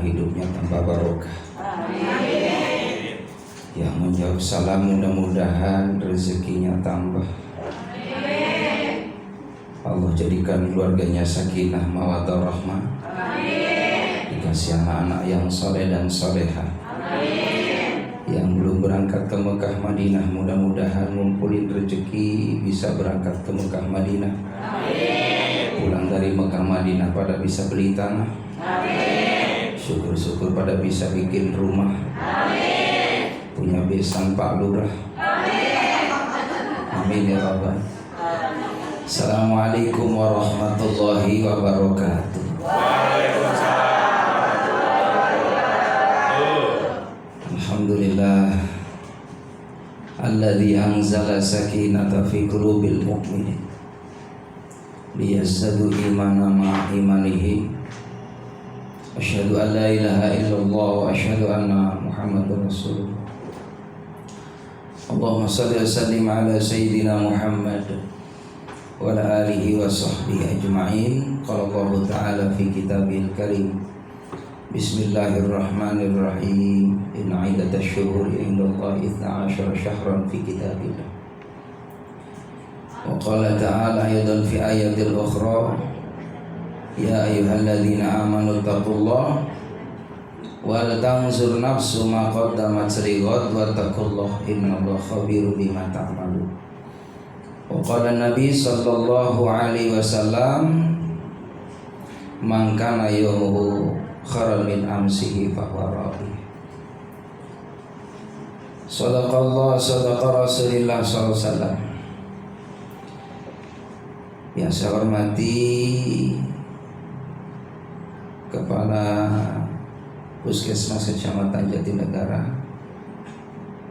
mudah-mudahan hidupnya tambah barokah. Amin. Yang menjawab salam mudah-mudahan rezekinya tambah. Amin. Allah jadikan keluarganya sakinah mawaddah rahmah. Amin. Dikasih anak-anak yang soleh dan soleha. Amin. Yang belum berangkat ke Mekah Madinah, mudah-mudahan ngumpulin rezeki bisa berangkat ke Mekah Madinah. Amin. Pulang dari Mekah Madinah pada bisa beli tanah. Amin. Syukur-syukur pada bisa bikin rumah. Amin. Punya besan Pak Lurah. Amin. Amin ya Rabbal. Assalamualaikum warahmatullahi wabarakatuh. Alhamdulillah alladzi anzala sakinata fi qulubil mu'minin liyazdadu imana ma'a imanihim. Asyhadu an la ilaha illallah wa asyhadu anna Muhammadar Rasulullah. Allahumma shalli wa sallim ala sayyidina Muhammad wa ala alihi wa sahbihi ajma'in. Qala Allah ta'ala fi kitabihil karim. Bismillahirrahmanirrahim. Inna iddatash syuhuri indallahi 12 syahran fi kitabillah. Wa qala ta'ala aydan fi ayatil ukhra. Ya ayyuhalladzina amanu taqullaha wal tanzur nafsu ma qaddamat lighad wattaqullaha innallaha khabirum bima ta'malun. Wa qala Nabi sallallahu alaihi wasallam man kana yawmuhu khairan min amsihi fahuwa rabi. Sadaqallah sadaqa Rasulillah sallallahu alaihi wasallam. Yang saya hormati Kepala Puskesmas Kecamatan Jatinegara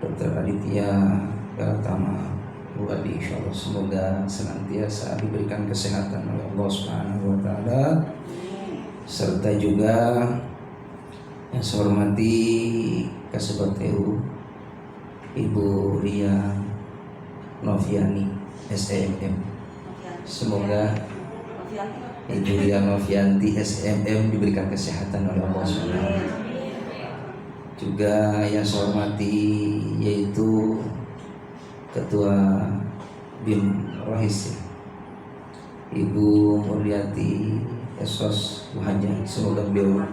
Dr. Aditya Galatama Buadi, insyaallah semoga senantiasa diberikan kesehatan oleh Allah Subhanahu wa taala, serta juga yang saya hormati Kasubag TU Ibu Ria Noviani SEMM. Semoga Ibu Ria Novianti SMM diberikan kesehatan oleh Allah SWT. Juga yang saya hormati yaitu Ketua BIM Rohis, Ibu Murliati Esos Muhajang. Semoga beliau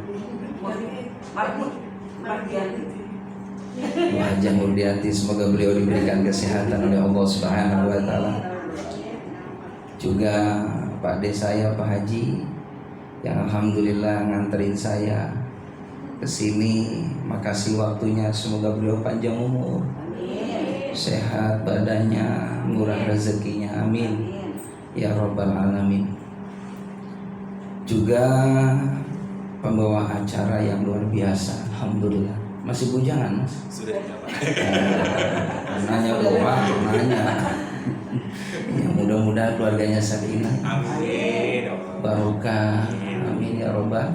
Muhajang Murliati, semoga beliau diberikan kesehatan oleh Allah Subhanahu wa taala. Juga Pak De saya, Pak Haji, yang alhamdulillah nganterin saya ke sini. Makasih waktunya, semoga beliau panjang umur, sehat badannya, murah rezekinya, amin ya rabbal alamin. Juga pembawa acara yang luar biasa, alhamdulillah. Masih bujangan, Mas? Sudah Pak. Nanya doang, nanya. Ya, mudah-mudahan keluarganya sakinah, Amin. barokah, amin ya robbal.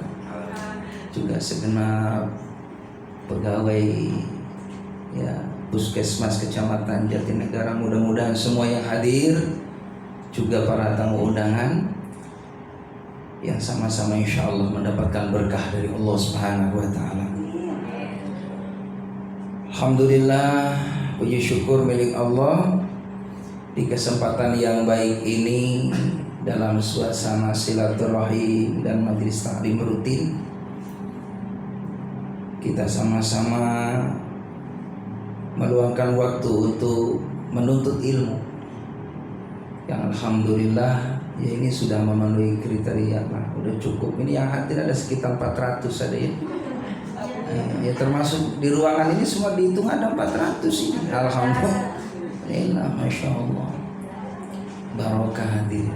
Juga segenap pegawai ya Puskesmas Kecamatan Jatinegara, mudah-mudahan semua yang hadir, juga para tamu undangan yang sama-sama insya Allah mendapatkan berkah dari Allah Subhanahu wa taala. Alhamdulillah, puji syukur milik Allah. Di kesempatan yang baik ini, dalam suasana silaturahim dan majelis taklim rutin, kita sama-sama meluangkan waktu untuk menuntut ilmu yang alhamdulillah ya ini sudah memenuhi kriteria lah, udah cukup. Ini yang hadir ada sekitar 400 ada ya. Ya termasuk di ruangan ini semua dihitung ada 400 ini. Alhamdulillah, masya Allah, barokah hadir.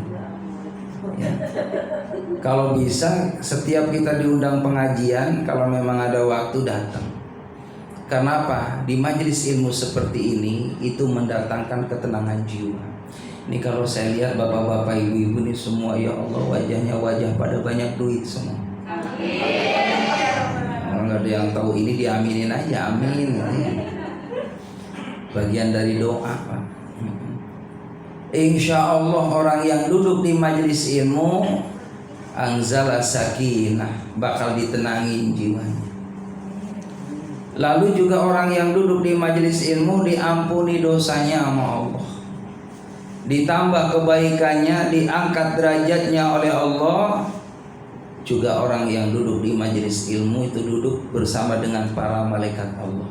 Ya. Kalau bisa setiap kita diundang pengajian, kalau memang ada waktu datang. Karena apa? Di majelis ilmu seperti ini itu mendatangkan ketenangan jiwa. Ini kalau saya lihat bapak-bapak, ibu-ibu ini semua ya Allah wajahnya wajah pada banyak duit semua. Kalau nggak ada yang tahu ini diaminin aja, amin. Bagian dari doa, Pak. Insya Allah orang yang duduk di majelis ilmu anzala sakinah, bakal ditenangin jiwanya. Lalu juga orang yang duduk di majelis ilmu diampuni dosanya sama Allah, ditambah kebaikannya, diangkat derajatnya oleh Allah. Juga orang yang duduk di majelis ilmu itu duduk bersama dengan para malaikat Allah.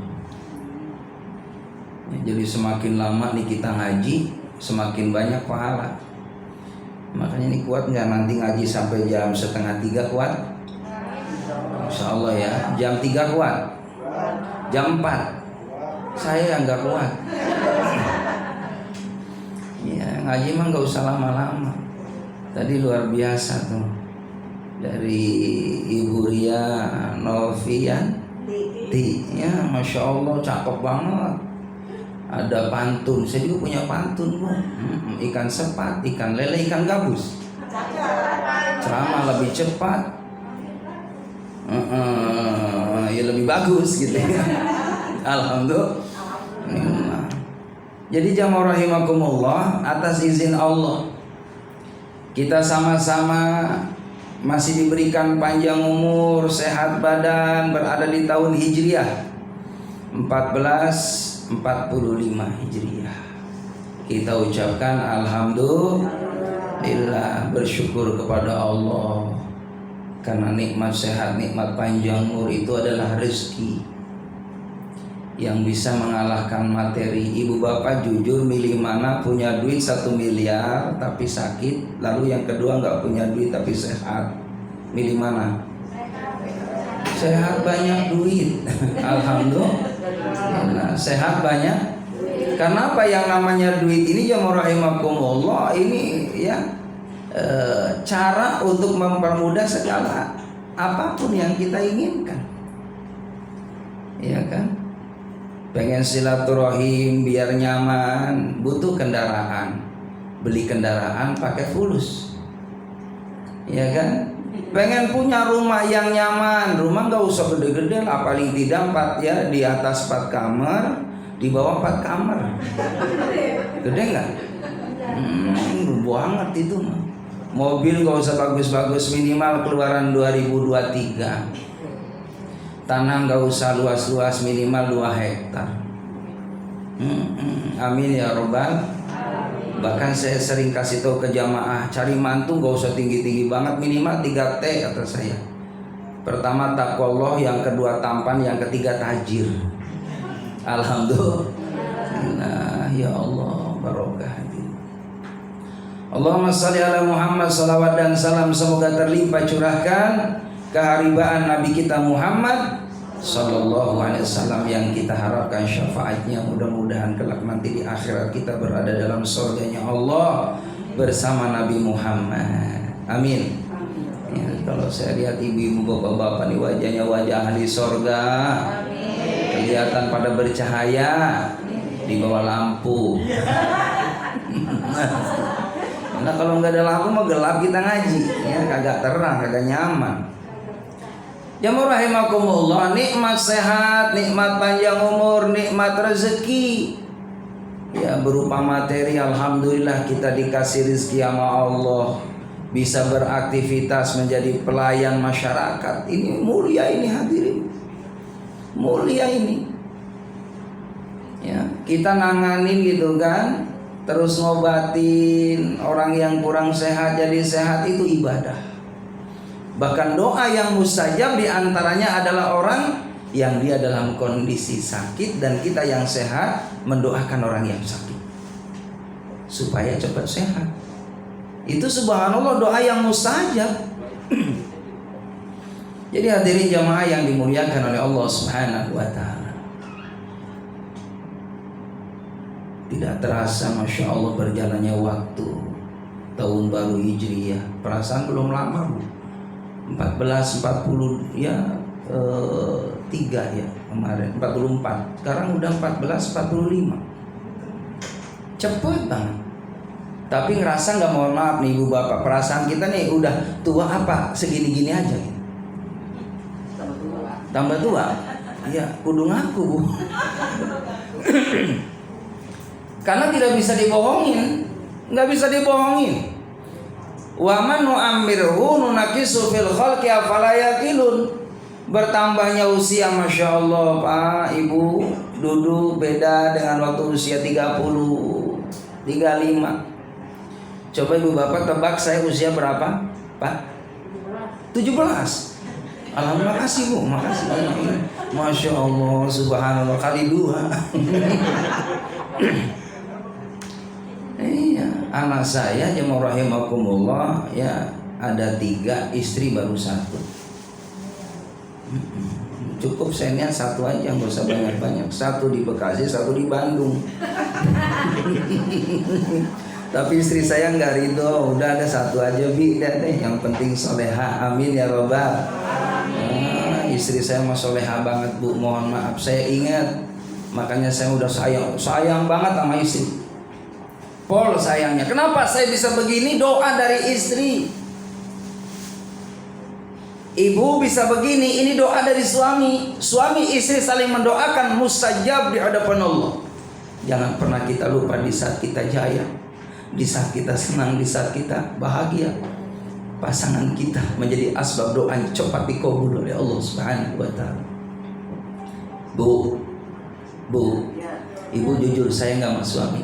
Jadi semakin lama nih kita ngaji, semakin banyak pahala. Makanya ini kuat nggak nanti ngaji sampai jam 2:30 kuat? Insya Allah ya. Jam 3 kuat? Jam 4? Saya nggak kuat. Ya ngaji mah nggak usah lama-lama. Tadi luar biasa tuh. Dari Ibu Ria Novianti, ya Masya Allah cakep banget. Ada pantun, saya juga punya pantun Bu. Ikan sepat, ikan lele, ikan gabus. Ceramah lebih cepat, ya lebih bagus gitu ya. Alhamdulillah. Jadi jamaah rahimakumullah, atas izin Allah kita sama-sama masih diberikan panjang umur, sehat badan, berada di tahun Hijriah 1445 Hijriah. Kita ucapkan alhamdulillah, bersyukur kepada Allah karena nikmat sehat, nikmat panjang umur itu adalah rezeki yang bisa mengalahkan materi. Ibu bapak jujur milih mana? Punya duit 1 miliar tapi sakit, lalu yang kedua nggak punya duit tapi sehat, milih mana? Sehat banyak duit. Alhamdulillah sehat banyak. Karena apa? Yang namanya duit ini jamaah rahimakumullah ini ya cara untuk mempermudah segala apapun yang kita inginkan, ya kan? Pengen silaturahim biar nyaman, butuh kendaraan, beli kendaraan pakai fulus, ya kan? Pengen punya rumah yang nyaman, rumah nggak usah gede-gede lah, paling tidak 4 ya, di atas 4 kamar, di bawah 4 kamar. Gede nggak? Banget itu mah. Mobil nggak usah bagus-bagus, minimal keluaran 2023. Tanah nggak usah luas-luas, minimal 2 hektar. Amin ya robbal. Bahkan saya sering kasih tahu ke jamaah, cari mantu nggak usah tinggi-tinggi banget, minimal 3T kata saya. Pertama taqwallah, yang kedua tampan, yang ketiga tajir. Alhamdulillah ya Allah, barokah. Allahumma shalli ala Muhammad, salawat dan salam semoga terlimpah curahkan keharibaan Nabi kita Muhammad Sallallahu Alaihi Wasallam yang kita harapkan syafaatnya, mudah-mudahan kelak nanti di akhirat kita berada dalam surganya Allah bersama Nabi Muhammad. Amin. Ya, kalau saya lihat ibu-ibu bapak-bapak nih wajahnya wajah ahli surga, kelihatan pada bercahaya di bawah lampu. Nah kalau nggak ada lampu mah gelap kita ngaji, ya kagak terang, kagak nyaman. Jamaah rahimakumullah, nikmat sehat, nikmat panjang umur, nikmat rezeki ya berupa materi. Alhamdulillah kita dikasih rezeki sama Allah, bisa beraktivitas menjadi pelayan masyarakat. Ini mulia, ini hadirin, mulia ini ya. Kita nanganin gitu kan, terus ngobatin orang yang kurang sehat jadi sehat, itu ibadah. Bahkan doa yang mustajab diantaranya adalah orang yang dia dalam kondisi sakit dan kita yang sehat mendoakan orang yang sakit supaya cepat sehat. Itu subhanallah doa yang mustajab. Jadi hadirin jamaah yang dimuliakan oleh Allah Subhanahu wa ta'ala, tidak terasa Masya Allah berjalannya waktu. Tahun baru Hijriyah, perasaan belum lama Bu, 1440 ya 3 ya kemarin 44, sekarang udah 1445, cepet banget. Tapi ngerasa nggak, mohon maaf nih ibu bapak, perasaan kita nih udah tua apa segini-gini aja gitu. Tambah tua ya kudu ngaku Bu. Karena tidak bisa dibohongin, nggak bisa dibohongin. Wa man nu'ammirhu nunakisu fil khalqi afala yaqilun. Bertambahnya usia, Masya Allah Pak Ibu, duduk beda dengan waktu usia 30, 35. Coba Ibu Bapak tebak saya usia berapa Pak? 17. Alhamdulillah, makasih Bu, makasih banyak. Masya Allah, subhanallah, kali 2. Iya, anak saya jemaah rahimakumullah ya ada 3, istri baru 1. Cukup senior 1 aja, nggak usah banyak-banyak. 1 di Bekasi, 1 di Bandung. Tapi istri saya nggak ridho, udah ada 1 aja Bi, deh. Yang penting soleha, amin ya robbal. Istri saya mah soleha banget Bu, mohon maaf saya ingat, makanya saya udah sayang banget sama istri. Pol sayangnya, kenapa saya bisa begini? Doa dari istri. Ibu bisa begini, ini doa dari suami. Suami istri saling mendoakan, mustajab di hadapan Allah. Jangan pernah kita lupa di saat kita jaya, di saat kita senang, di saat kita bahagia, pasangan kita menjadi asbab doanya cepat dikabul oleh Allah Subhanahu wa taala. Bu, Ibu jujur saya nggak sama suami.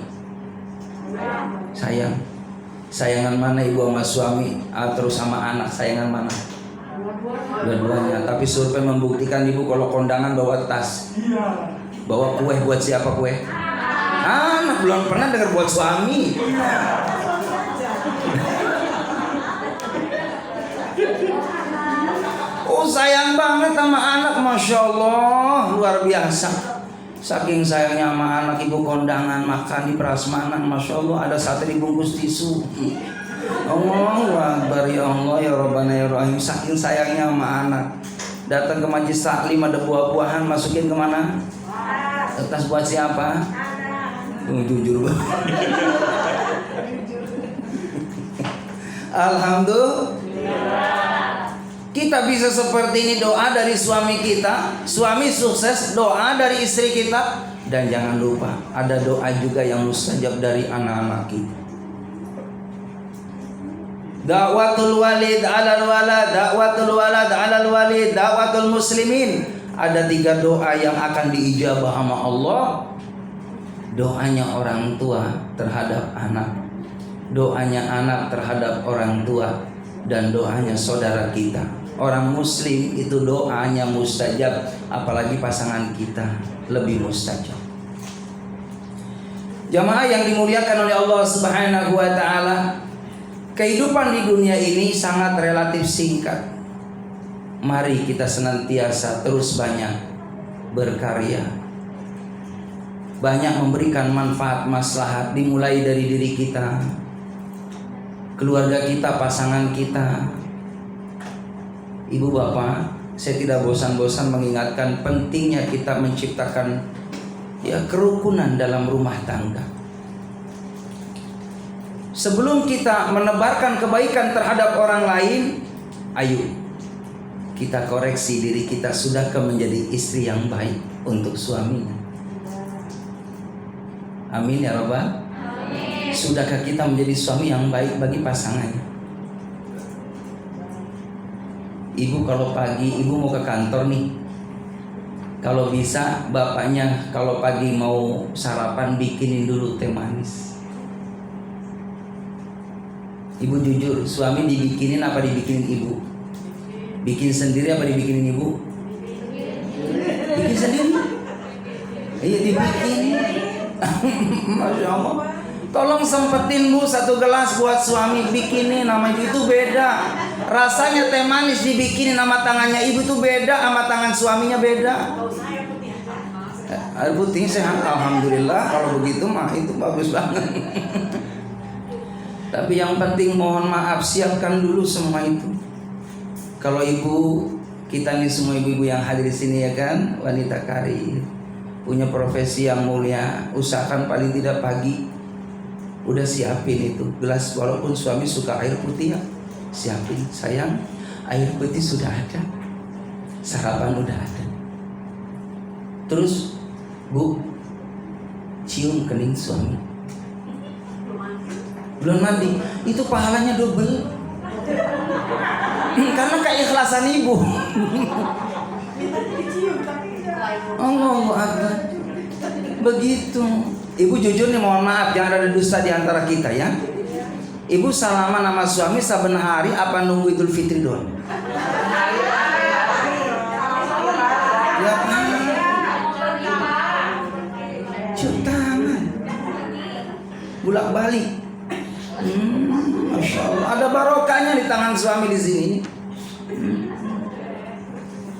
Sayangan mana Ibu sama suami atau sama anak, sayangan mana? Dua-duanya. Tapi survei membuktikan Ibu kalau kondangan bawa tas, bawa kue, buat siapa kue? Anak. Belum pernah dengar buat suami. Oh sayang banget sama anak, Masya Allah, luar biasa. Saking sayangnya sama anak, Ibu kondangan makan di prasmanan, Masya Allah ada sate dibungkus tisu. Allahu Akbar, ya Allah ya Rabbana ya Rahim. Saking sayangnya sama anak, datang ke majlis taklim ada buah-buahan, masukin kemana? Tas buat siapa? Jujur banget. Alhamdulillah. Kita bisa seperti ini, doa dari suami kita, suami sukses, doa dari istri kita. Dan jangan lupa ada doa juga yang mustajab dari anak-anak kita. Da'watul walid 'alal walad, da'watul walad 'alal walid, da'watul muslimin. Ada 3 doa yang akan diijabah sama Allah. Doanya orang tua terhadap anak, doanya anak terhadap orang tua, dan doanya saudara kita. Orang muslim itu doanya mustajab, apalagi pasangan kita lebih mustajab. Jamaah yang dimuliakan oleh Allah Subhanahu wa taala, kehidupan di dunia ini sangat relatif singkat. Mari kita senantiasa terus banyak berkarya, banyak memberikan manfaat maslahat, dimulai dari diri kita, keluarga kita, pasangan kita. Ibu bapak, saya tidak bosan-bosan mengingatkan pentingnya kita menciptakan kerukunan dalam rumah tangga. Sebelum kita menebarkan kebaikan terhadap orang lain, ayo kita koreksi diri kita, sudahkah menjadi istri yang baik untuk suaminya? Amin ya Rabbal. Sudahkah kita menjadi suami yang baik bagi pasangannya? Ibu kalau pagi ibu mau ke kantor nih, kalau bisa bapaknya kalau pagi mau sarapan bikinin dulu teh manis. Ibu jujur, suami dibikinin apa dibikinin ibu? Bikin sendiri apa dibikinin ibu? Bikin sendiri. Iya dibikin. Masya Allah. Tolong sempetin Bu 1 gelas buat suami, bikinin namanya itu beda. Rasanya teh manis dibikinin sama tangannya ibu tuh beda, sama tangan suaminya beda. Air putih sehat, alhamdulillah. Kalau begitu mah itu bagus banget. Tapi yang penting mohon maaf, siapkan dulu semua itu. Kalau ibu, kita nih semua ibu-ibu yang hadir di sini ya kan, wanita karir, punya profesi yang mulia, usahakan paling tidak pagi udah siapin itu gelas, walaupun suami suka air putih ya, siapin sayang, air putih sudah ada, sarapan udah ada. Terus Bu, cium kening suami. Belum mandi, itu pahalanya double. Karena keikhlasan ibu. Allahu Akbar. Begitu. Ibu jujur nih, mohon maaf, jangan ada dusta di antara kita ya. Ibu salaman sama suami saben hari apa nunggu Idul Fitri doang? Ya, cium tangan, bulak balik. Masya Allah, ada barokahnya di tangan suami di sini.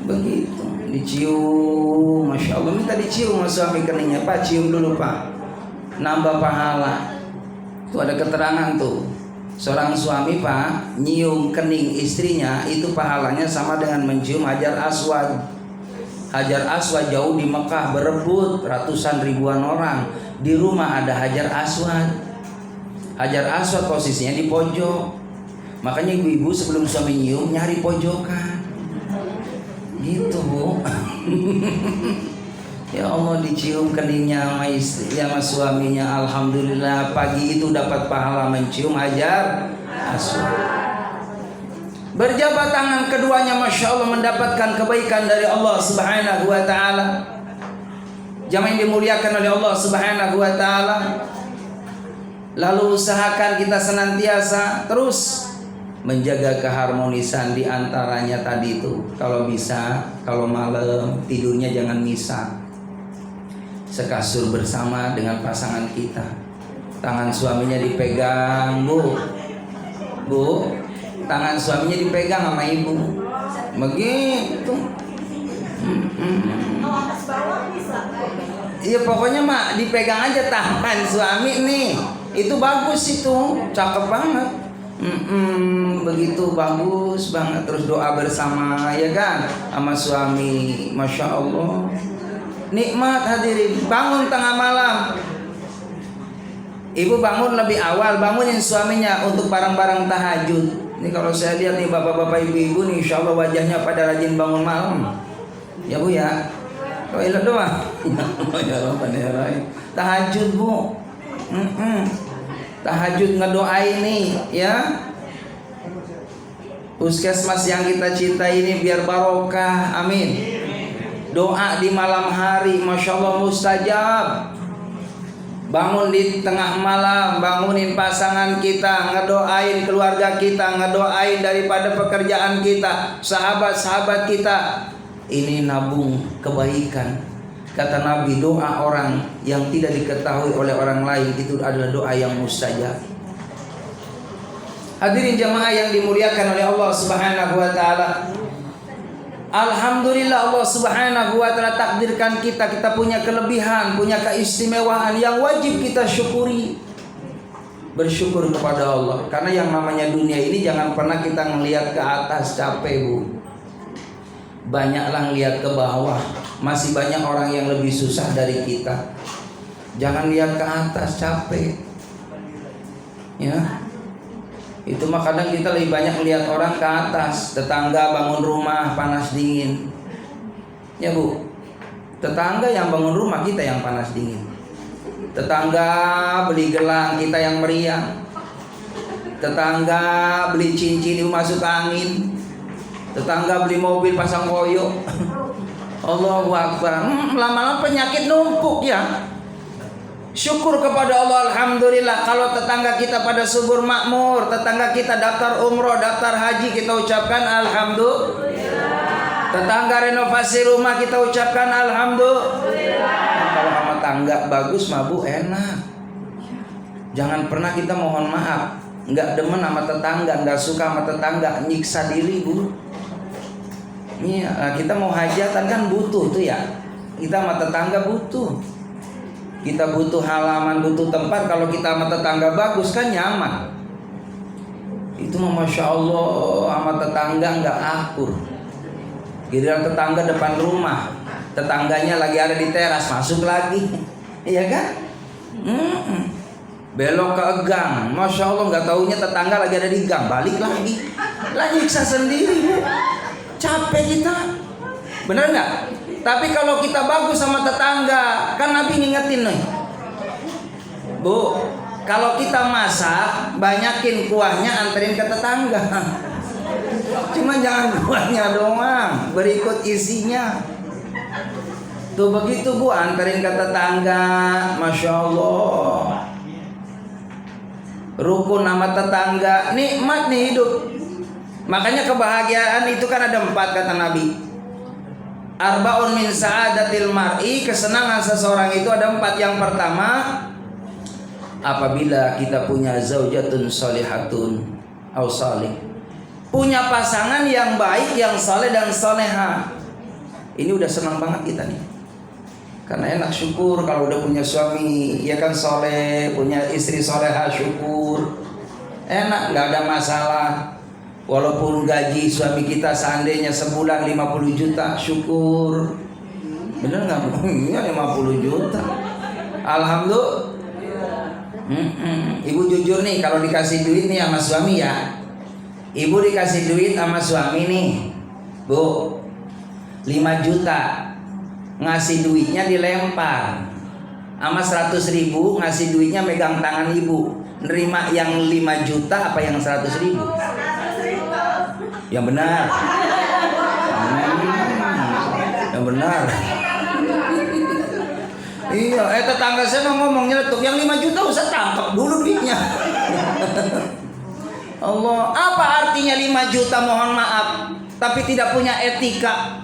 Begitu, dicium, Masya Allah, minta dicium sama suami keningnya. Pak, cium dulu Pak, nambah pahala. Tuh ada keterangan tuh, seorang suami Pak nyium kening istrinya itu pahalanya sama dengan mencium Hajar Aswad. Hajar Aswad jauh di Mekah berebut ratusan ribuan orang. Di rumah ada Hajar Aswad. Hajar Aswad posisinya di pojok. Makanya ibu-ibu sebelum suami nyium nyari pojokan. Gitu Bu. Ya Allah, dicium keningnya sama istri, sama suaminya. Alhamdulillah, pagi itu dapat pahala mencium Hajar Aswad. Berjabat tangan keduanya, Masya Allah, mendapatkan kebaikan dari Allah Subhanahu wa ta'ala. Jamaah yang dimuliakan oleh Allah Subhanahu wa ta'ala. Lalu usahakan kita senantiasa terus menjaga keharmonisan di antaranya tadi itu. Kalau bisa, kalau malam tidurnya jangan misah. Sekasur bersama dengan pasangan kita. Tangan suaminya dipegang, Bu. Bu, tangan suaminya dipegang sama ibu. Begitu. Iya, pokoknya mak dipegang aja tangan suami nih. Itu bagus itu, cakep banget. Begitu bagus banget. Terus doa bersama ya kan sama suami. Masya Allah, nikmat hadirin. Bangun tengah malam, ibu bangun lebih awal, bangunin suaminya untuk barang-barang tahajud. Ini kalau saya lihat nih bapak-bapak ibu-ibu nih, insya Allah wajahnya pada rajin bangun malam. Ya Bu ya, toilet doang. Tahajud Bu. Tahajud ngedoain nih ya. Puskesmas yang kita cintai ini biar barokah, amin. Doa di malam hari, Masya Allah mustajab. Bangun di tengah malam, bangunin pasangan kita, ngedoain keluarga kita, ngedoain daripada pekerjaan kita, sahabat-sahabat kita. Ini nabung kebaikan. Kata Nabi, doa orang yang tidak diketahui oleh orang lain itu adalah doa yang mustajab. Hadirin jamaah yang dimuliakan oleh Allah Subhanahu wa ta'ala. Alhamdulillah, Allah Subhanahu wa ta'ala takdirkan kita punya kelebihan, punya keistimewaan yang wajib kita syukuri. Bersyukur kepada Allah. Karena yang namanya dunia ini jangan pernah kita ngelihat ke atas, capek Bu. Banyaklah lihat ke bawah. Masih banyak orang yang lebih susah dari kita. Jangan lihat ke atas, capek. Ya. Itu mah kadang kita lebih banyak melihat orang ke atas. Tetangga bangun rumah panas dingin. Ya Bu. Tetangga yang bangun rumah, kita yang panas dingin. Tetangga beli gelang, kita yang meriang. Tetangga beli cincin masuk angin. Tetangga beli mobil pasang koyo. Allahu Akbar. Lama-lama penyakit numpuk ya. Syukur kepada Allah, alhamdulillah. Kalau tetangga kita pada subur makmur, tetangga kita daftar umroh, daftar haji, kita ucapkan alhamdulillah. Tetangga renovasi rumah, kita ucapkan alhamdulillah. Kalau sama tangga bagus mah Bu, enak. Jangan pernah kita mohon maaf, nggak demen sama tetangga, nggak suka sama tetangga, nyiksa diri Bu. Iya, kita mau hajatan kan butuh tuh ya. Kita sama tetangga butuh. Kita butuh halaman, butuh tempat. Kalau kita sama tetangga bagus kan nyaman. Itu mah Masya Allah, sama tetangga nggak akur. Giliran tetangga depan rumah, tetangganya lagi ada di teras, masuk lagi. Iya kan? Belok ke gang, Masya Allah, nggak taunya tetangga lagi ada di gang, balik lagi. Lah nyiksa sendiri Bu. Capek kita, bener nggak? Tapi kalau kita bagus sama tetangga, kan Nabi ngingetin nih, Bu, kalau kita masak banyakin kuahnya, anterin ke tetangga. Cuma jangan buahnya doang, berikut isinya. Tuh begitu Bu, anterin ke tetangga, Masya Allah. Rukun sama tetangga, nikmat nih hidup. Makanya kebahagiaan itu kan ada 4 kata Nabi. Arba'un min sa'adatil mar'i, kesenangan seseorang itu ada 4. Yang pertama, apabila kita punya zaujatun sholihatun au sholih, punya pasangan yang baik, yang saleh dan soleha. Ini udah senang banget kita nih. Karena enak, syukur kalau udah punya suami ya kan soleh, punya istri soleha, syukur. Enak, nggak ada masalah. Walaupun gaji suami kita seandainya sebulan 50 juta, syukur. Bener nggak? Iya 50 juta. Alhamdulillah. Ibu jujur nih, kalau dikasih duit nih sama suami ya, ibu dikasih duit sama suami nih, Bu, 5 juta, ngasih duitnya dilempar. Sama 100.000 ngasih duitnya megang tangan ibu. Nerima yang 5 juta apa yang 100.000? Yang benar. Yang benar. Iya, tetangga saya mau ngomong nyeletuk, yang 5 juta usah tangkap dulu duitnya. Allah, apa artinya 5 juta mohon maaf, tapi tidak punya etika?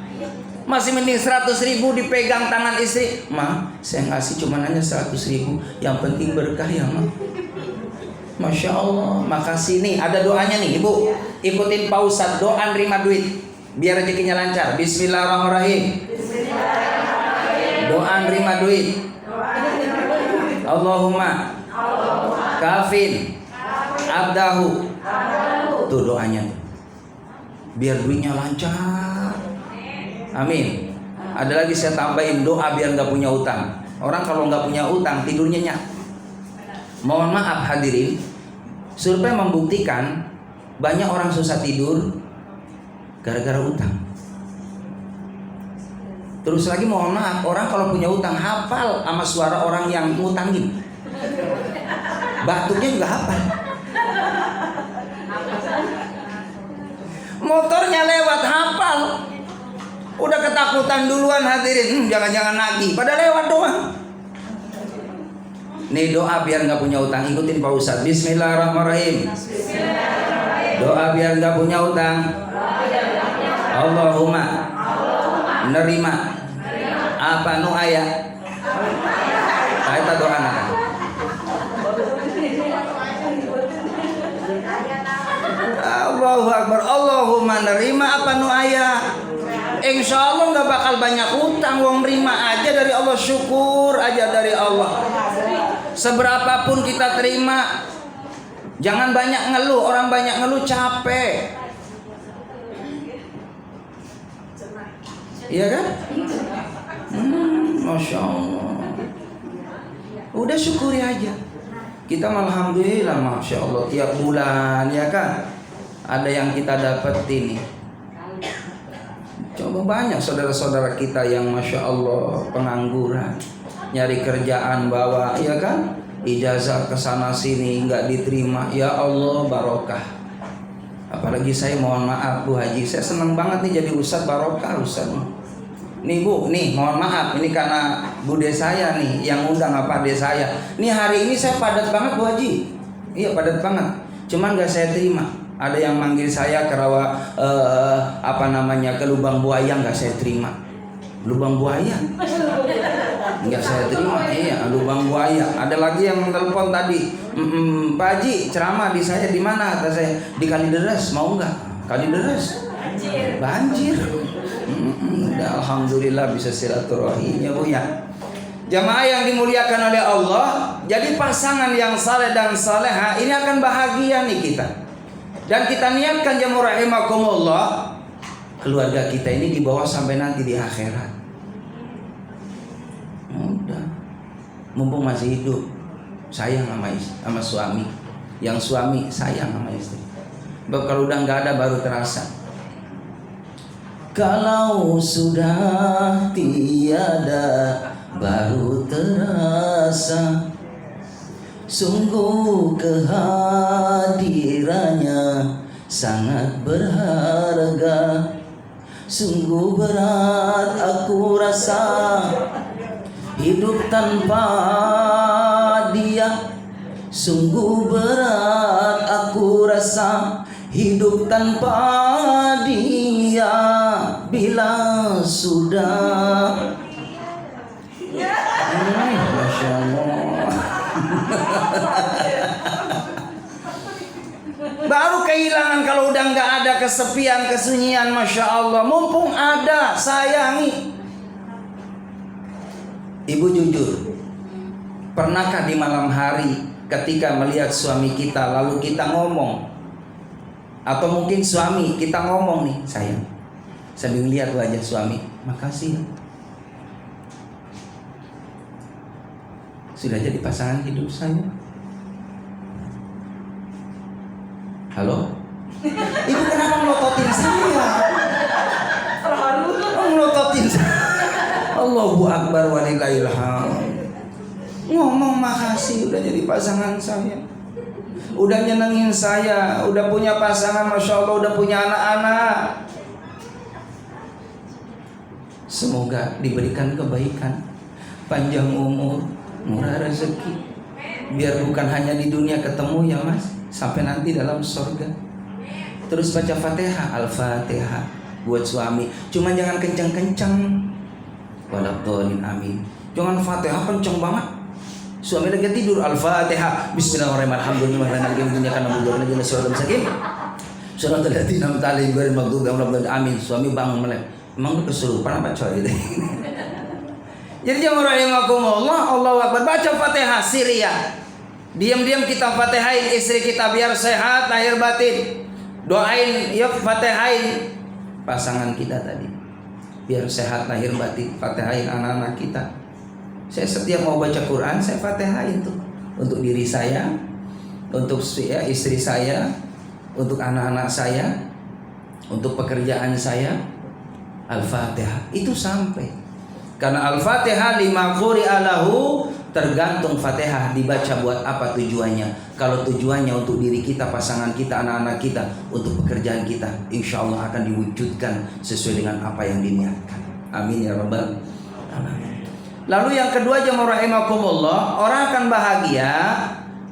Masih mending 100.000 dipegang tangan istri. Ma, saya ngasih cuma hanya 100.000, yang penting berkah ya Ma. Masya Allah, makasih nih. Ada doanya nih Ibu, ikutin Pak Ustadz, doa nerima duit biar rezekinya lancar. Bismillahirrahmanirrahim. Doa nerima duit. Allahumma kafin abdahu. Tuh doanya, biar duitnya lancar. Amin. Ada lagi saya tambahin, doa biar nggak punya utang. Orang kalau nggak punya utang tidur nyenyak. Mohon maaf hadirin, survei membuktikan banyak orang susah tidur gara-gara utang. Terus lagi mohon maaf, orang kalau punya utang hafal sama suara orang yang ngutangin. Batuknya juga hafal. Motornya lewat hafal. Udah ketakutan duluan hadirin, jangan-jangan nagih, pada lewat doang. Nih doa biar nggak punya utang, ikutin Pak Ustadz. Bismillahirrahmanirrahim. Doa biar nggak punya utang. Allahumma nerima apa nu aya. Kita doa nak. Allahu Akbar. Allahumma nerima apa nu aya. Insya Allah nggak bakal banyak utang, wong terima aja dari Allah, syukur aja dari Allah. Seberapapun kita terima, jangan banyak ngeluh. Orang banyak ngeluh capek, iya kan? Masya Allah. Udah syukuri aja. Kita alhamdulillah, Masya Allah, tiap bulan ya kan ada yang kita dapetin nih. Coba banyak saudara-saudara kita yang Masya Allah pengangguran, nyari kerjaan bawa, ya kan, ijazah kesana sini nggak diterima. Ya Allah barokah. Apalagi saya mohon maaf Bu Haji, saya senang banget nih jadi ustadz, barokah ustadz. Nih Bu, nih mohon maaf, ini karena bude saya nih yang undang apa ade saya. Nih hari ini saya padat banget Bu Haji. Iya padat banget. Cuman nggak saya terima. Ada yang manggil saya ke rawa ke lubang buaya, nggak saya terima. Lubang buaya nggak saya terima. Iya lubang buaya. Ada lagi yang telepon tadi, Pak Haji ceramah di saya di mana? Kata saya di Kalideres, mau nggak? Kalideres banjir. Alhamdulillah bisa silaturahimnya Bu ya. Jamaah yang dimuliakan oleh Allah, jadi pasangan yang saleh dan saleha ini akan bahagia nih kita. Dan kita niatkan jamaah rahimakumullah, keluarga kita ini dibawa sampai nanti di akhirat. Udah, mumpung masih hidup, sayang sama suami, yang suami sayang sama istri. Kalau udah nggak ada baru terasa. Kalau sudah tiada baru terasa, sungguh kehadirannya sangat berharga. Sungguh berat aku rasa hidup tanpa dia. Sungguh berat aku rasa hidup tanpa dia. Bila sudah Masya Allah. Baru kehilangan kalau udah nggak ada, kesepian, kesunyian. Masya Allah. Mumpung ada, sayangi. Ibu jujur, pernahkah di malam hari ketika melihat suami kita lalu kita ngomong, atau mungkin suami kita ngomong nih, sayang, sambil lihat wajah suami, makasih sudah jadi pasangan hidup saya. Halo? Ibu kenapa melototin saya? Melototin saya. Allahu Akbar walillahil hamd. Ngomong makasih udah jadi pasangan saya. Udah nyenengin saya, udah punya pasangan, Masya Allah, udah punya anak-anak. Semoga diberikan kebaikan, panjang umur, murah rezeki. Biar bukan hanya di dunia ketemu ya Mas, sampai nanti dalam surga. Terus baca Fatihah, Al-Fatihah buat suami. Cuma jangan kencang-kencang. Walabdolin amin. Jangan Fatihah kencang banget. Suami lagi tidur, Al-Fatihah, Bismillahirrahmanirrahim, amin. Suami bangun melek. Emang lu kesurupan apa coy? Jadi jemaah rahimakumullah, Allahu Akbar, baca Fatihah Syria. Diam-diam kita Fatihain istri kita biar sehat lahir batin. Doain, yuk Fatihain pasangan kita tadi biar sehat lahir batin. Fatihain anak-anak kita. Saya setiap mau baca Quran saya Fatihain tuh untuk diri saya, untuk istri saya, untuk anak-anak saya, untuk pekerjaan saya. Al-Fatihah itu sampai. Karena Al-Fatihah lima quri'a lahu, tergantung Fatihah dibaca buat apa tujuannya. Kalau tujuannya untuk diri kita, pasangan kita, anak-anak kita, untuk pekerjaan kita, insya Allah akan diwujudkan sesuai dengan apa yang diniatkan. Amin ya rabbal alamin. Lalu yang kedua, jemaah rahimakumullah, orang akan bahagia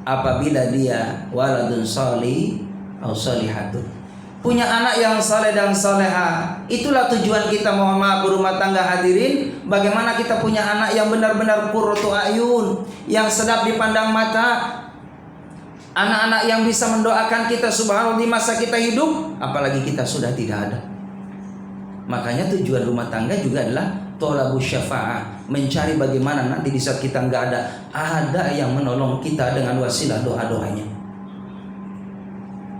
apabila dia waladun sholih atau sholihatun, punya anak yang saleh dan soleha. Itulah tujuan kita, mohon maaf berumah tangga hadirin. Bagaimana kita punya anak yang benar-benar qurratu ayun, yang sedap dipandang mata. Anak-anak yang bisa mendoakan kita subhanallah di masa kita hidup, apalagi kita sudah tidak ada. Makanya tujuan rumah tangga juga adalah tolabus syafa'ah, mencari bagaimana nanti di saat kita nggak ada yang menolong kita dengan wasilah doa-doanya.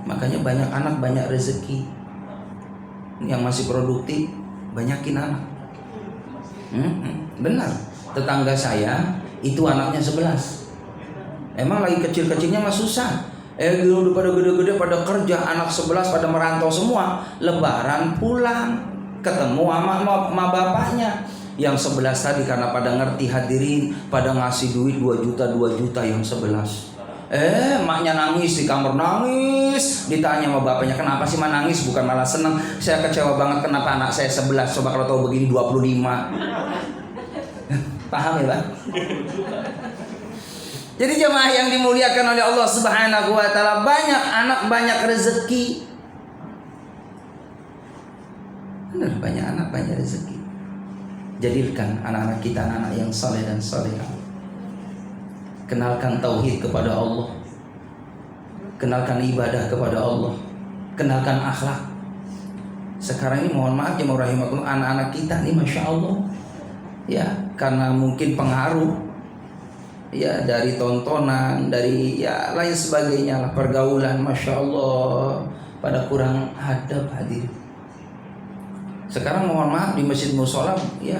Makanya banyak anak banyak rezeki. Yang masih produktif banyakin anak. Benar. Tetangga saya itu anaknya 11. Emang lagi kecil-kecilnya mah susah. Udah pada gede-gede pada kerja, anak 11 pada merantau semua. Lebaran pulang ketemu sama bapaknya. Yang 11 tadi karena pada ngerti hadirin, pada ngasih duit 2 juta yang 11. Maknya nangis di kamar, nangis. Ditanya sama bapaknya, kenapa sih mah nangis? Bukan malah senang. Saya kecewa banget kenapa anak saya 11, coba kalau tahu begini 25. Paham ya Bang? Jadi jemaah yang dimuliakan oleh Allah Subhanahu wa taala, banyak anak banyak rezeki. Benar, banyak anak banyak rezeki. Jadikan anak-anak kita anak-anak yang saleh dan salehah. Kenalkan tauhid kepada Allah, kenalkan ibadah kepada Allah, kenalkan akhlak. Sekarang ini mohon maaf jemaah rahimakumullah, anak-anak kita nih masya Allah, ya karena mungkin pengaruh ya dari tontonan, dari ya lain sebagainya lah, pergaulan, masya Allah pada kurang adab hadir. Sekarang mohon maaf di masjid musola ya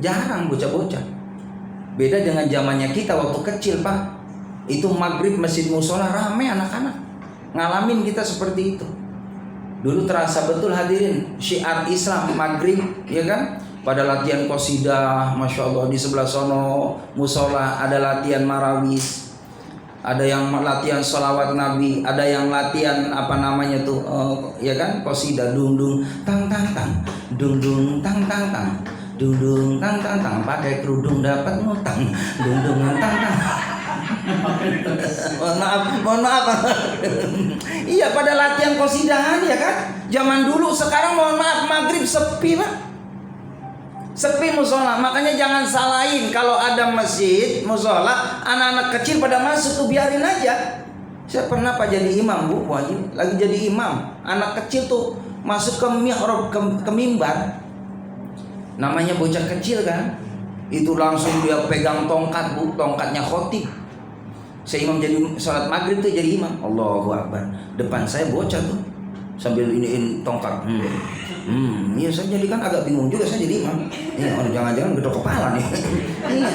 jarang bocah-bocah. Beda dengan zamannya kita waktu kecil Pak. Itu maghrib masjid musola rame anak-anak. Ngalamin kita seperti itu. Dulu terasa betul hadirin syiar Islam maghrib, ya kan? Pada latihan qasidah, masya Allah di sebelah sono musola ada latihan marawis. ada yang latihan sholawat Nabi, ada yang latihan apa namanya tuh, ya kan, qasidah dung dung tang tang tang, dung dung tang tang tang, dung dung tang tang tang, pakai kerudung dapat ngutang, dung dung tang tang. Mohon maaf. Iya, pada latihan qasidahan ya kan. Zaman dulu, sekarang mohon maaf maghrib sepi Pak. Sepi musola, makanya jangan salahin kalau ada masjid musola, anak-anak kecil pada masuk tuh biarin aja. Saya pernah Pak jadi imam Bu, wajib lagi jadi imam, anak kecil tuh masuk ke mihrab, ke mimbar, namanya bocah kecil kan, itu langsung dia pegang tongkat Bu, tongkatnya khotib. Saya imam jadi sholat maghrib tuh jadi imam, Allahu Akbar, depan saya bocah tuh sambil iniin tongkat. Iya, saya jadi kan agak bingung juga, saya jadi imam. Iya, jangan-jangan gedok kepala nih. Iya.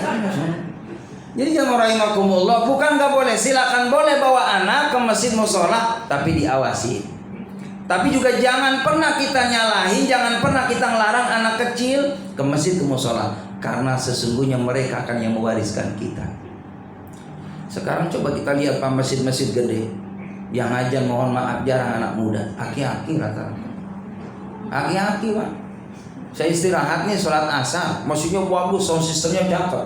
Jadi jangan rahimakumullah, bukan nggak boleh, silakan boleh bawa anak ke masjid musola, tapi diawasi. Tapi juga jangan pernah kita nyalahin, jangan pernah kita ngelarang anak kecil ke masjid ke musola, karena sesungguhnya mereka akan yang mewariskan kita. Sekarang coba kita lihat Pak, masjid-masjid gede yang aja mohon maaf jarang anak muda, aki-aki rata-rata. Aki-aki Pak. Saya istirahat nih sholat asar, maksudnya bagus, sound systemnya cakep.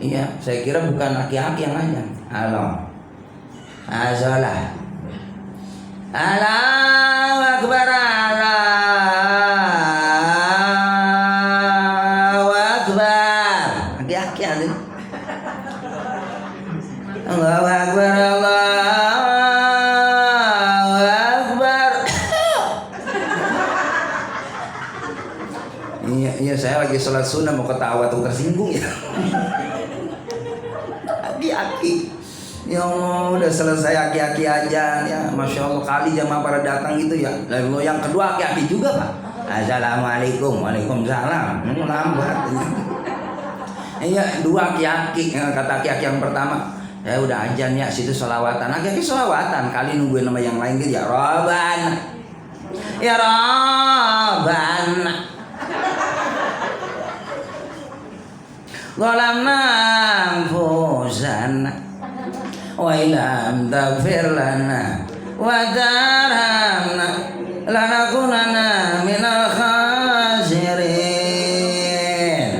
Iya, saya kira bukan aki-aki yang aja. Halo, azalah, Allahu Akbar, Allahu Akbar. Aki-aki ada. Allahu Akbar, Allahu Akbar. Iya, saya lagi sholat sunnah mau ketawa tuh tersinggung ya. Aki-aki. Ya Allah, udah selesai aki-aki aja ya. Masya Allah, kali jamaah pada datang gitu ya. Lalu yang kedua aki-aki juga Pak. Assalamualaikum, waalaikumsalam. Lambat. Iya, dua aki-aki. Kata aki-aki yang pertama, ya udah ajan ya, situ sholawatan. Aki-aki sholawatan, kali nungguin nama yang lain gitu ya. Roban, ya Roban. Qalamna anfusana wa ilam taghfir lana wa tarhamna lanakunanna minal khasirin.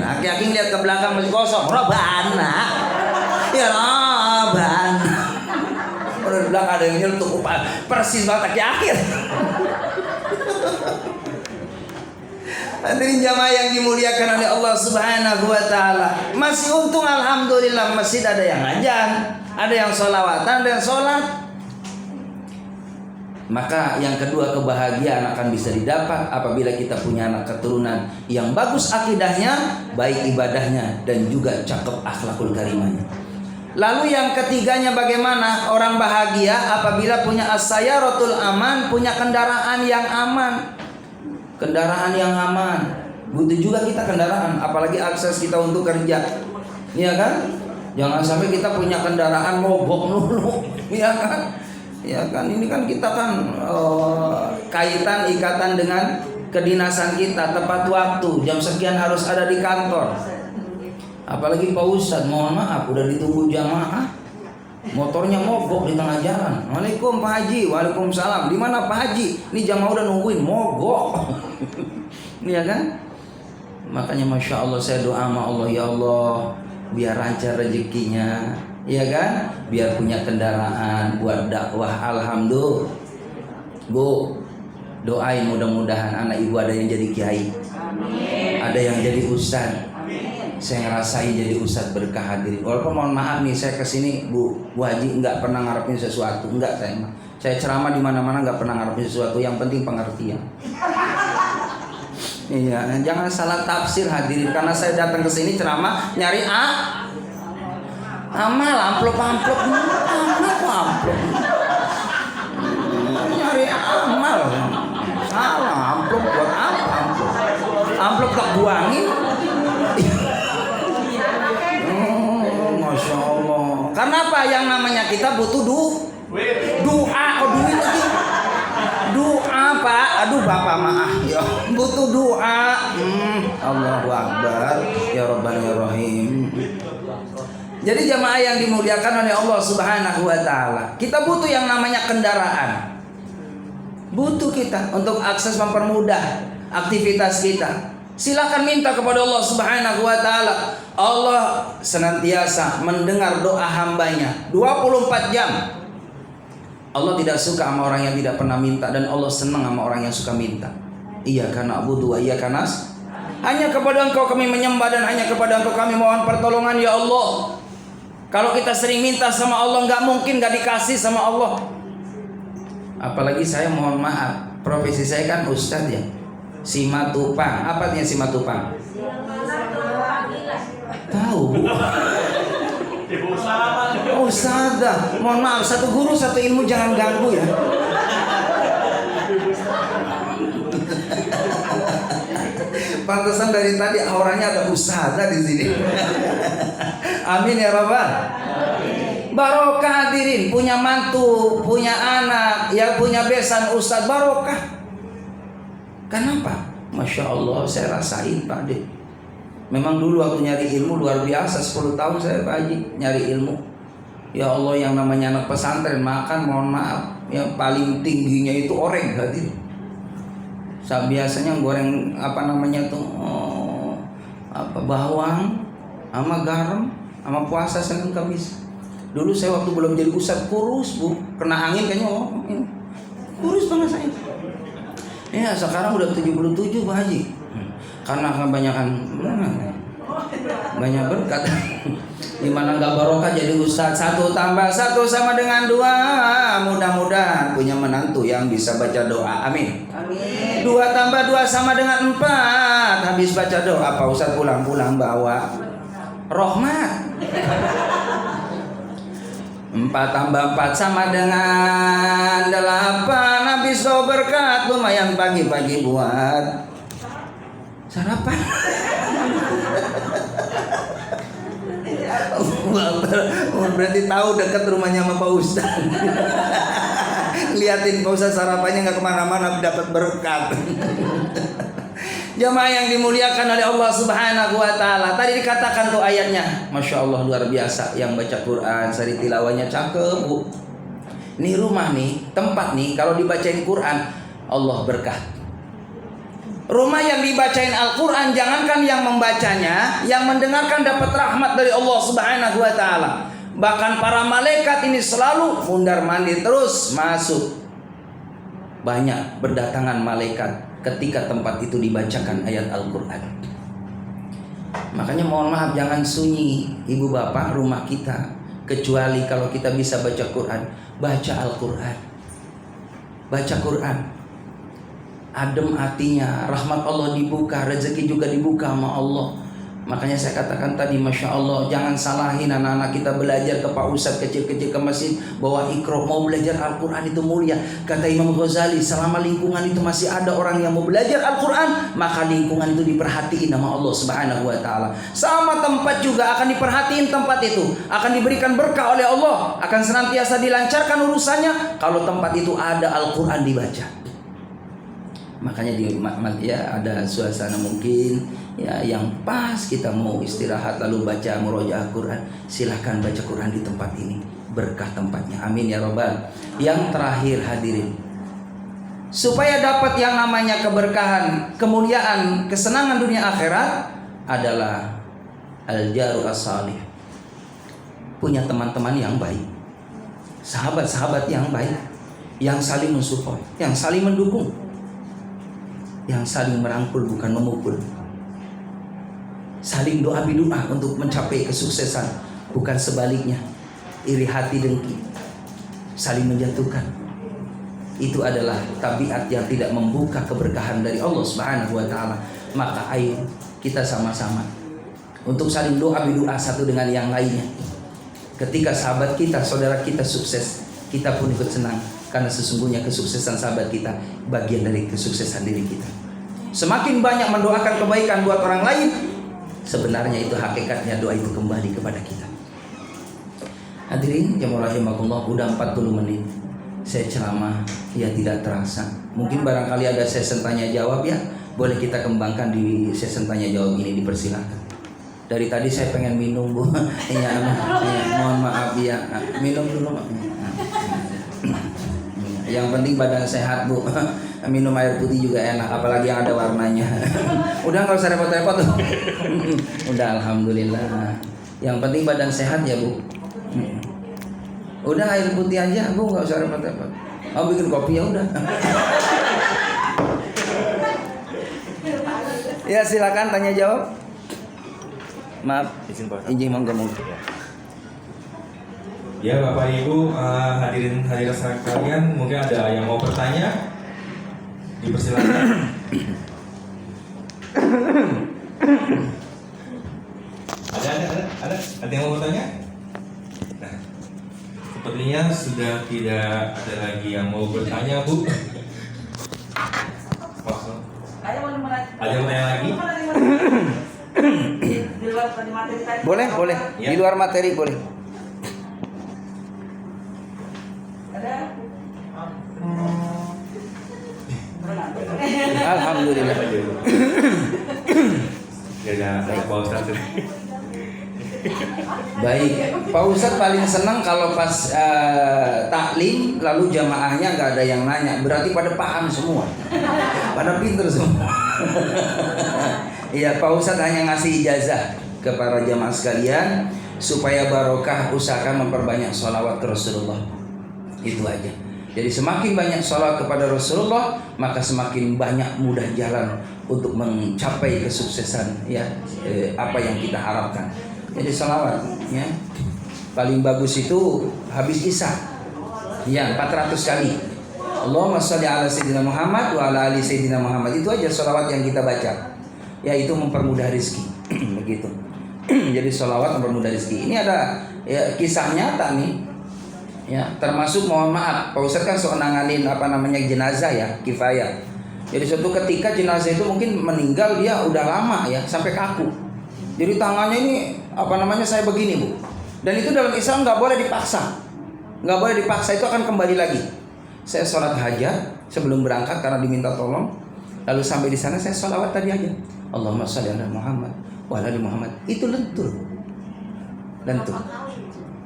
Aki-aki lihat ke belakang masih kosong. Robana, ya Robana. Udah di belakang ada yang nyeletuk, persis banget aki-aki. Hadirin jamaah yang dimuliakan oleh Allah Subhanahu wa taala. Masih untung alhamdulillah masjid ada yang ngajar, ada yang sholawatan, ada yang sholat. Maka yang kedua, kebahagiaan akan bisa didapat apabila kita punya anak keturunan yang bagus akidahnya, baik ibadahnya, dan juga cakep akhlakul karimahnya. Lalu yang ketiganya, bagaimana orang bahagia apabila punya as-sayaratul aman, punya kendaraan yang aman. Kendaraan yang aman, butuh juga kita kendaraan, apalagi akses kita untuk kerja, ya kan? Jangan sampai kita punya kendaraan mogok dulu, ya kan? Ya kan, ini kan kita kan kaitan ikatan dengan kedinasan kita, tepat waktu, jam sekian harus ada di kantor. Apalagi Pak Ustadz, mohon maaf, udah ditunggu jamaah, motornya mogok di tengah jalan. Waalaikumsalam Pak Haji, waalaikumsalam. Di mana Pak Haji? Ini jamaah udah nungguin, mogok. Iya kan? Makanya masya Allah saya doa sama Allah, ya Allah biar lancar rezekinya, ya kan? Biar punya kendaraan buat dakwah. Alhamdulillah. Bu, doain mudah-mudahan anak ibu ada yang jadi kiai, ada yang jadi ustadz. Saya ngerasain jadi ustadz berkah hadirin. Walaupun mohon maaf nih, saya kesini Bu Haji nggak pernah ngarepin sesuatu, enggak saya ceramah di mana-mana nggak pernah ngarepin sesuatu. Yang penting pengertian. Iya, jangan salah tafsir hadirin. Karena saya datang ke sini ceramah nyari amal, amplop, nyari amal. Salah, amplop buat apa? Amplop tak buangin. Masya Allah. Karena apa? Yang namanya kita butuh doa, duit lagi. Doa Pak, aduh Bapak maaf ya, butuh doa. Allahu Akbar, ya Rabbana ya Rahim. Jadi jamaah yang dimuliakan oleh Allah Subhanahu wa taala, kita butuh yang namanya kendaraan. Butuh kita untuk akses mempermudah aktivitas kita. Silakan minta kepada Allah Subhanahu wa taala. Allah senantiasa mendengar doa hambanya 24 jam. Allah tidak suka sama orang yang tidak pernah minta, dan Allah senang sama orang yang suka minta. Iyyaka na'budu wa iyyaka nasta'in. Hanya kepada Engkau kami menyembah dan hanya kepada Engkau kami mohon pertolongan ya Allah. Kalau kita sering minta sama Allah, nggak mungkin nggak dikasih sama Allah. Apalagi saya mohon maaf, profesi saya kan ustadz ya, simatupang. Apa artinya simatupang? Tahu bu? Oh ustadzah, mohon maaf, satu guru satu ilmu, jangan ganggu ya. Pantesan dari tadi auranya ada ustadzah di sini. Amin ya rabbal. Barokah hadirin, punya mantu, punya anak, ya punya besan ustadz, barokah. Kenapa? Masya Allah, saya rasain Pak De. Memang dulu aku nyari ilmu luar biasa, 10 tahun saya Pak Haji nyari ilmu. Ya Allah, yang namanya anak pesantren makan, mohon maaf, yang paling tingginya itu oreng hadirin. Saya biasanya goreng apa namanya tuh, bawang sama garam sama puasa Senin Kamis. Dulu saya waktu belum jadi ustadz kurus bu, kena angin kayaknya kurus banget saya. Ya sekarang udah 77 Pak Haji, karena kebanyakan banyak berkat. Dimana nggak barokah jadi ustadz. 1 tambah 1 sama dengan 2. Mudah-mudahan punya menantu yang bisa baca doa. Amin. Amin. 2 tambah 2 sama dengan 4. Habis baca doa Pak Ustadz pulang-pulang bawa rahmat. 4 tambah 4 sama dengan 8. Habis doa berkat, lumayan pagi-pagi buat sarapan. Berarti tahu dekat rumahnya sama Pak Ustaz. Liatin Pak Ustaz sarapannya nggak kemana-mana, dapat berkat. Jamaah yang dimuliakan oleh Allah Subhanahu wa taala. Tadi dikatakan tuh ayatnya, Masya Allah luar biasa. Yang baca Quran, sari tilawahnya cakep bu. Nih rumah nih, tempat nih, kalau dibacain Quran, Allah berkah. Rumah yang dibacain Al-Quran, jangankan yang membacanya, yang mendengarkan dapat rahmat dari Allah Subhanahu wa ta'ala. Bahkan para malaikat ini selalu mundar mandir terus masuk. Banyak berdatangan malaikat ketika tempat itu dibacakan ayat Al-Quran. Makanya mohon maaf, jangan sunyi ibu bapak rumah kita, kecuali kalau kita bisa baca Quran. Baca Al-Quran, baca Quran, adem hatinya, rahmat Allah dibuka, rezeki juga dibuka sama Allah. Makanya saya katakan tadi, Masya Allah, jangan salahin anak-anak kita belajar ke Pak Ustadz kecil-kecil ke masjid, bawa ikro, mau belajar Al-Quran itu mulia. Kata Imam Ghazali, selama lingkungan itu masih ada orang yang mau belajar Al-Quran, maka lingkungan itu diperhatiin sama Allah Subhanahu wa ta'ala. Sama tempat juga akan diperhatiin, tempat itu akan diberikan berkah oleh Allah, akan senantiasa dilancarkan urusannya kalau tempat itu ada Al-Quran dibaca. Makanya ya ada suasana mungkin ya yang pas kita mau istirahat lalu baca murojaah Quran, silahkan baca Quran di tempat ini, berkah tempatnya. Amin ya robbal. Yang terakhir hadirin, supaya dapat yang namanya keberkahan, kemuliaan, kesenangan dunia akhirat adalah al-jaru as-salih. Punya teman-teman yang baik, sahabat-sahabat yang baik, yang saling mensupport, yang saling mendukung, yang saling merangkul bukan memukul, saling doa bidoa untuk mencapai kesuksesan bukan sebaliknya, iri hati dengki, saling menjatuhkan. Itu adalah tabiat yang tidak membuka keberkahan dari Allah Subhanahu wa ta'ala. Maka ayo kita sama-sama untuk saling doa bidoa satu dengan yang lainnya. Ketika sahabat kita, saudara kita sukses, kita pun ikut senang, karena sesungguhnya kesuksesan sahabat kita bagian dari kesuksesan diri kita. Semakin banyak mendoakan kebaikan buat orang lain, sebenarnya itu hakikatnya doa itu kembali kepada kita. Hadirin jemaah rahimakumullah, udah 40 menit saya ceramah, ya tidak terasa. Mungkin barangkali ada sesi tanya jawab ya, boleh kita kembangkan di sesi tanya jawab ini, dipersilakan. Dari tadi saya pengen minum Bu. Iya, mohon maaf ya. Minum dulu. Yang penting badan sehat Bu. Minum air putih juga enak, apalagi yang ada warnanya. Udah nggak usah repot-repot. Udah alhamdulillah. Yang penting badan sehat ya Bu. Udah air putih aja Bu, nggak usah repot-repot. Oh bikin kopi ya udah. Ya silakan tanya jawab. Maaf, izin monggo. Ya Bapak Ibu, hadirin sekalian, mungkin ada yang mau bertanya, dipersilakan. Ada yang mau bertanya? Nah, sepertinya sudah tidak ada lagi yang mau bertanya, Bu. Maksud? Ada yang mau tanya lagi? Boleh. Ya. Di luar materi boleh. Alhamdulillah. Ya, Pak Ustadz. Baik, Pak Ustadz paling senang kalau pas taklim lalu jamaahnya nggak ada yang nanya, berarti pada paham semua, pada pinter semua. Iya, Pak Ustadz hanya ngasih ijazah ke para jamaah sekalian supaya barokah, usahakan memperbanyak sholawat ke Rasulullah. Itu aja. Jadi semakin banyak sholawat kepada Rasulullah, maka semakin banyak mudah jalan untuk mencapai kesuksesan ya apa yang kita harapkan. Jadi sholawat ya paling bagus itu habis isya ya 400 kali. Allahumma sholli ala sayyidina Muhammad wa ala ali sayyidina Muhammad. Itu aja sholawat yang kita baca. Ya itu mempermudah rezeki. Begitu. Jadi sholawat mempermudah rezeki. Ini ada ya, kisah nyata nih. Ya, termasuk mohon maaf, Pak Ustadz kan suka nanganin jenazah ya, kifayah. Jadi suatu ketika jenazah itu mungkin meninggal, dia udah lama ya, sampai kaku. Jadi tangannya ini saya begini Bu. Dan itu dalam Islam nggak boleh dipaksa, nggak boleh dipaksa, itu akan kembali lagi. Saya sholat hajat sebelum berangkat karena diminta tolong. Lalu sampai di sana saya sholawat tadi aja. Allahumma sholli ala Muhammad wa ala ali Muhammad. Itu lentur.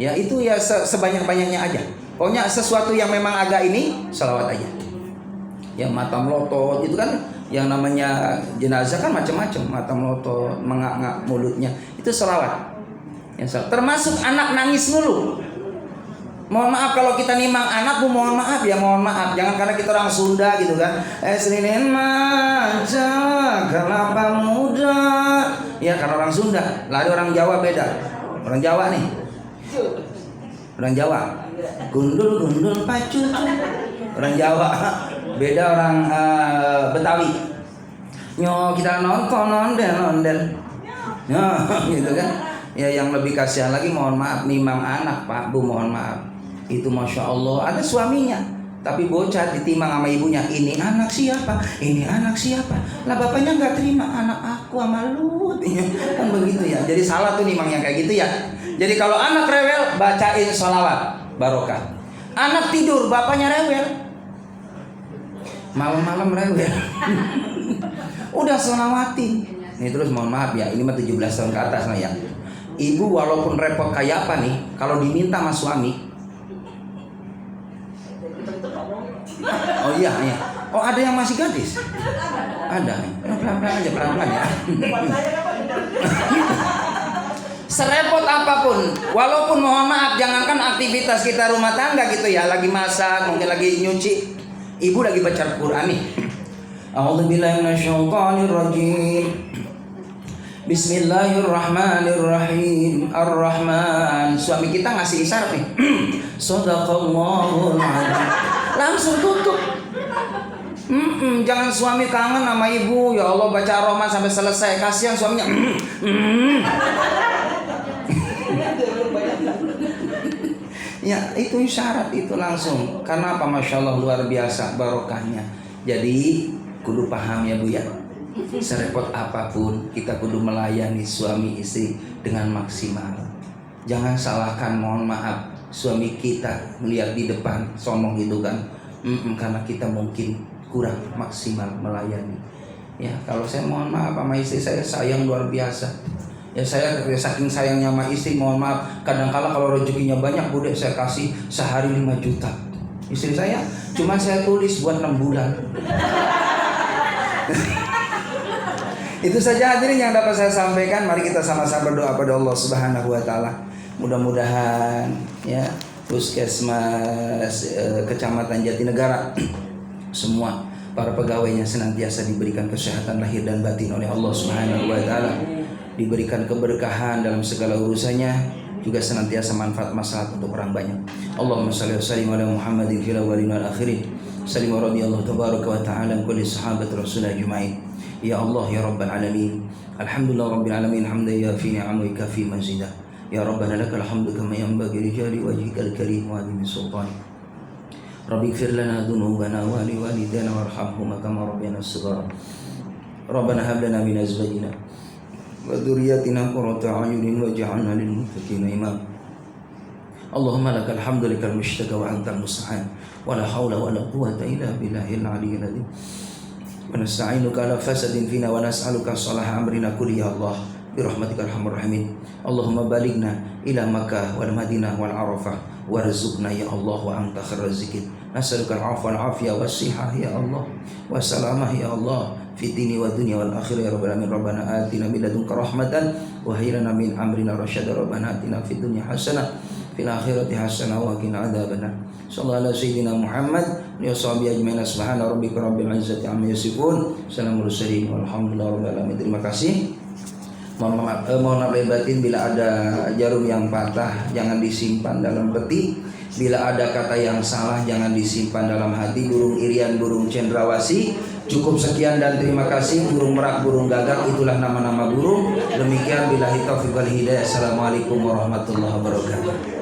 Ya itu ya sebanyak-banyaknya aja. Pokoknya sesuatu yang memang agak ini sholawat aja. Ya mata melotot itu kan yang namanya jenazah kan macam-macam, mata melotot, menganga mulutnya, itu sholawat. Ya, termasuk anak nangis mulu. Mohon maaf kalau kita nimang anak Bu, mohon maaf. Jangan karena kita orang Sunda gitu kan. Esrinin maja kelapa muda. Ya karena orang Sunda. Lalu orang Jawa beda. Orang Jawa nih. Orang Jawa gundul pacu. Orang Jawa beda orang Betawi. Nyo kita nonton ondel. Ya gitu kan. Ya yang lebih kasihan lagi mohon maaf nimang anak Pak Bu, mohon maaf. Itu Masya Allah ada suaminya tapi bocah ditimang sama ibunya. Ini anak siapa? Lah bapaknya nggak terima, anak aku sama lu. Kan begitu ya. Jadi salah tuh nimang yang kayak gitu ya. Jadi kalau anak rewel bacain sholawat barokah. Anak tidur bapaknya rewel, malam-malam rewel. Udah sholawatin. Nih terus mohon maaf ya, ini mah 17 tahun ke atas lah ya. Ibu walaupun repot kayak apa nih, kalau diminta sama suami, oh iya. Oh ada yang masih gadis? Ada nih. Pelan-pelan ya. Serepot apapun, walaupun mohon maaf, jangankan aktivitas kita rumah tangga gitu ya, lagi masak, mungkin lagi nyuci, ibu lagi baca Al-Quran nih. A'udzubillahi minasyaitonirrajim. Bismillahirrahmanirrahim. Ar-Rahman. Suami kita ngasih isyarat nih. Shadaqallahul adzim. Langsung tutup. Jangan suami kangen sama ibu. Ya Allah baca Ar-Rahman sampai selesai. Kasihan suaminya. Ya itu isyarat itu langsung. Karena apa? Masya Allah luar biasa barokahnya. Jadi kudu paham ya Bu ya. Serepot apapun kita kudu melayani suami istri dengan maksimal. Jangan salahkan mohon maaf suami kita melihat di depan sombong gitu kan. Karena kita mungkin kurang maksimal melayani. Ya kalau saya mohon maaf sama istri saya sayang luar biasa. Ya saya saking sayangnya sama istri, mohon maaf, kadang-kala kalau rezekinya banyak Bude, saya kasih sehari 5 juta. Istri saya, cuma saya tulis buat 6 bulan. Itu saja hadirin yang dapat saya sampaikan. Mari kita sama-sama berdoa pada Allah Subhanahu wa taala. Mudah-mudahan ya Puskesmas Kecamatan Jatinegara semua para pegawainya senantiasa diberikan kesehatan lahir dan batin oleh Allah Subhanahu wa taala, diberikan keberkahan dalam segala urusannya, juga senantiasa manfaat maslahat untuk orang banyak. Allahumma shalli wa sallim ala Muhammadin fil awwalin wal akhirin. Sallim wa radiyallahu tabaraka wa ta'ala an kulli sahabat rasulillah ajma'in. Ya Allah ya rabbal alamin. Alhamdulillah rabbil alamin hamdan yafi ni'amahu kafi mazidah. Ya rabbana lakal hamdu kama yanbaghi li jalali wajhikal karim wa azimi sultanik. Rabbi ighfir lana dhunubana wa li walidayna warhamhuma kama rabbayana shighara. Rabbana hab lana min azwajina wa dhurriyyatina qurrata a'yunin waj'alna lil muttaqina imama. Allahumma lakal hamdu lakal mushtaka wa antal musta'an wa la hawla wa la quwwata illa billahil aliyyil azim. Wa nasta'inuka ala fasadin fina wa nas'aluka salaha amrina kulli ya Allah bi rahmatikal arhamar rahimin. Allahumma balighna ila Makkah wal Madinah wal Arafah warzuqna ya Allah wa anta khairur raziqin. Nas'aluka al-'afwa wal 'afiyah was sihah ya Allah wa salamah ya Allah fi dini wa dunya wal akhirah ya rabbal alamin. Rabbana atina min ladunka rahmatan wa hayyi lana min amrina rasyada. Rabbana atina fid dunya hasanah fil akhirati hasanah wa qina adzabannar. Sallallahu ala sayyidina Muhammad wa sahbihi ajmain. Subhana rabbika rabbil izzati amma yasifun. Assalamu mursalin walhamdulillahi rabbil alamin. Terima kasih. Mohon maaf lahir batin bila ada jarum yang patah jangan disimpan dalam peti. Bila ada kata yang salah jangan disimpan dalam hati. Burung irian, burung cendrawasih. Cukup sekian dan terima kasih. Burung merak, burung gagak, itulah nama-nama burung. Demikian billahi taufiq wal hidayah. Assalamualaikum warahmatullahi wabarakatuh.